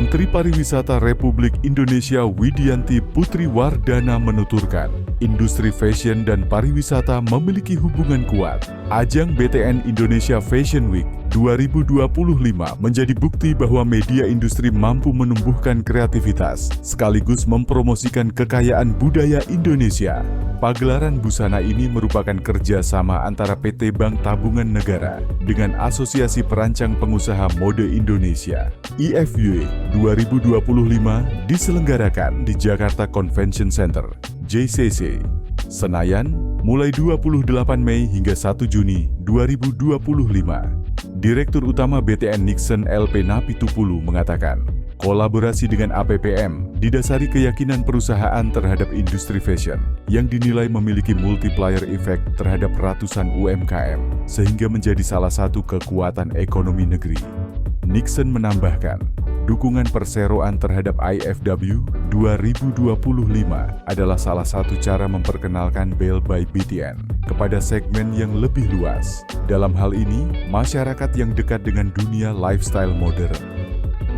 Menteri Pariwisata Republik Indonesia Widianti Putri Wardana menuturkan, industri fashion dan pariwisata memiliki hubungan kuat. Ajang BTN Indonesia Fashion Week 2025 menjadi bukti bahwa media industri mampu menumbuhkan kreativitas sekaligus mempromosikan kekayaan budaya Indonesia. Pagelaran busana ini merupakan kerjasama antara PT Bank Tabungan Negara dengan Asosiasi Perancang Pengusaha Mode Indonesia. IFY 2025 diselenggarakan di Jakarta Convention Center, JCC, Senayan, mulai 28 Mei hingga 1 Juni 2025. Direktur Utama BTN Nixon LP Napitupulu mengatakan, kolaborasi dengan APPM didasari keyakinan perusahaan terhadap industri fashion yang dinilai memiliki multiplier effect terhadap ratusan UMKM, sehingga menjadi salah satu kekuatan ekonomi negeri. Nixon menambahkan, dukungan perseroan terhadap IFW 2025 adalah salah satu cara memperkenalkan Bale by BTN kepada segmen yang lebih luas. Dalam hal ini, masyarakat yang dekat dengan dunia lifestyle modern,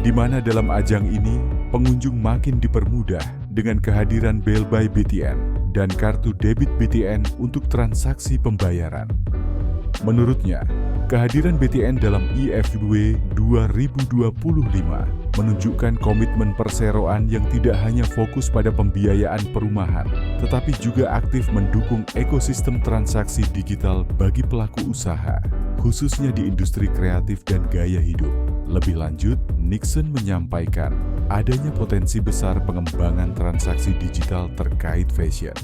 di mana dalam ajang ini, pengunjung makin dipermudah dengan kehadiran Bale by BTN dan kartu debit BTN untuk transaksi pembayaran. Menurutnya, kehadiran BTN dalam IFW 2025 menunjukkan komitmen perseroan yang tidak hanya fokus pada pembiayaan perumahan, tetapi juga aktif mendukung ekosistem transaksi digital bagi pelaku usaha, khususnya di industri kreatif dan gaya hidup. Lebih lanjut, Nixon menyampaikan adanya potensi besar pengembangan transaksi digital terkait fashion.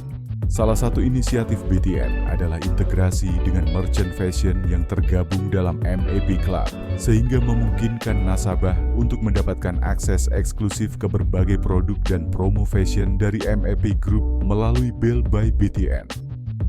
Salah satu inisiatif BTN adalah integrasi dengan merchant fashion yang tergabung dalam MAP Club, sehingga memungkinkan nasabah untuk mendapatkan akses eksklusif ke berbagai produk dan promo fashion dari MAP Group melalui Bale by BTN.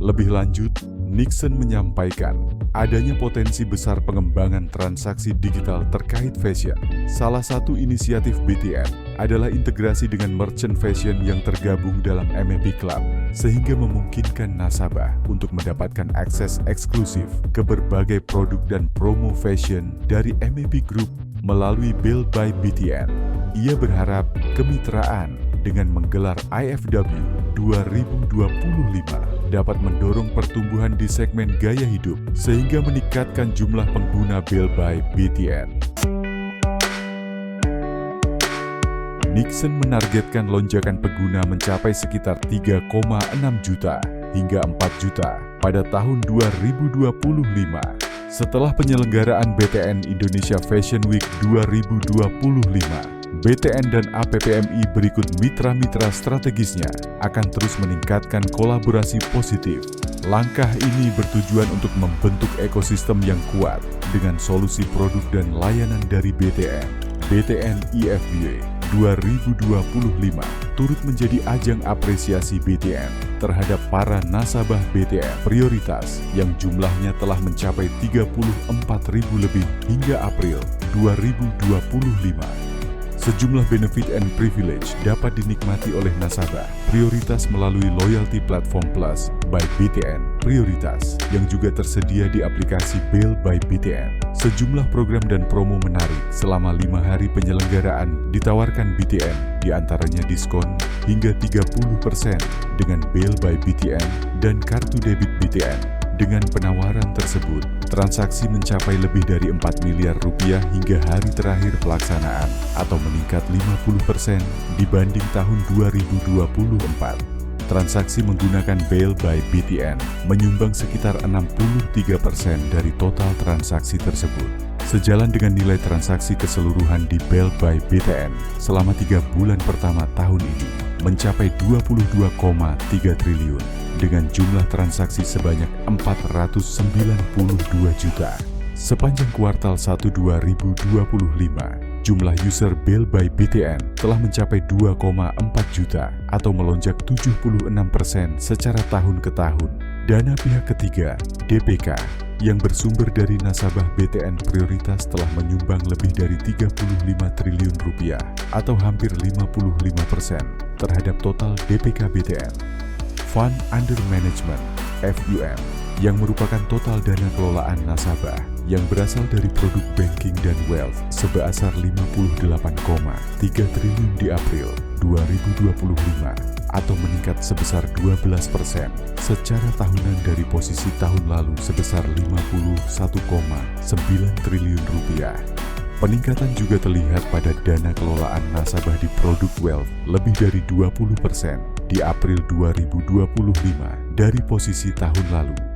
Lebih lanjut, Nixon menyampaikan adanya potensi besar pengembangan transaksi digital terkait fashion. Salah satu inisiatif BTN adalah integrasi dengan merchant fashion yang tergabung dalam MAP Club, sehingga memungkinkan nasabah untuk mendapatkan akses eksklusif ke berbagai produk dan promo fashion dari MAP Group melalui Bale by BTN. Ia berharap kemitraan dengan menggelar IFW 2025 dapat mendorong pertumbuhan di segmen gaya hidup sehingga meningkatkan jumlah pengguna Bale by BTN. Nixon menargetkan lonjakan pengguna mencapai sekitar 3,6 juta hingga 4 juta pada tahun 2025 setelah penyelenggaraan BTN Indonesia Fashion Week 2025. BTN dan APPMI berikut mitra-mitra strategisnya akan terus meningkatkan kolaborasi positif. Langkah ini bertujuan untuk membentuk ekosistem yang kuat dengan solusi produk dan layanan dari BTN. BTN IFY 2025 turut menjadi ajang apresiasi BTN terhadap para nasabah BTN prioritas yang jumlahnya telah mencapai 34.000 lebih hingga April 2025. Sejumlah benefit and privilege dapat dinikmati oleh nasabah prioritas melalui Loyalty Platform Plus by BTN Prioritas yang juga tersedia di aplikasi Bale by BTN. Sejumlah program dan promo menarik selama 5 hari penyelenggaraan ditawarkan BTN, diantaranya diskon hingga 30% dengan Bale by BTN dan kartu debit BTN. Dengan penawaran tersebut, transaksi mencapai lebih dari 4 miliar rupiah hingga hari terakhir pelaksanaan atau meningkat 50% dibanding tahun 2024. Transaksi menggunakan Bale by BTN menyumbang sekitar 63% dari total transaksi tersebut. Sejalan dengan nilai transaksi keseluruhan di Bale by BTN selama 3 bulan pertama tahun ini mencapai 22,3 triliun dengan jumlah transaksi sebanyak 492 juta. Sepanjang kuartal 1 2025, jumlah user Bale by BTN telah mencapai 2,4 juta atau melonjak 76% secara tahun ke tahun. Dana pihak ketiga, DPK, yang bersumber dari nasabah BTN prioritas telah menyumbang lebih dari 35 triliun rupiah atau hampir 55% terhadap total DPK BTN. Fund Under Management, FUM, yang merupakan total dana kelolaan nasabah yang berasal dari produk banking dan wealth sebesar 58,3 triliun di April 2025 atau meningkat sebesar 12% secara tahunan dari posisi tahun lalu sebesar 51,9 triliun rupiah. Peningkatan juga terlihat pada dana kelolaan nasabah di produk wealth lebih dari 20% di April 2025 dari posisi tahun lalu.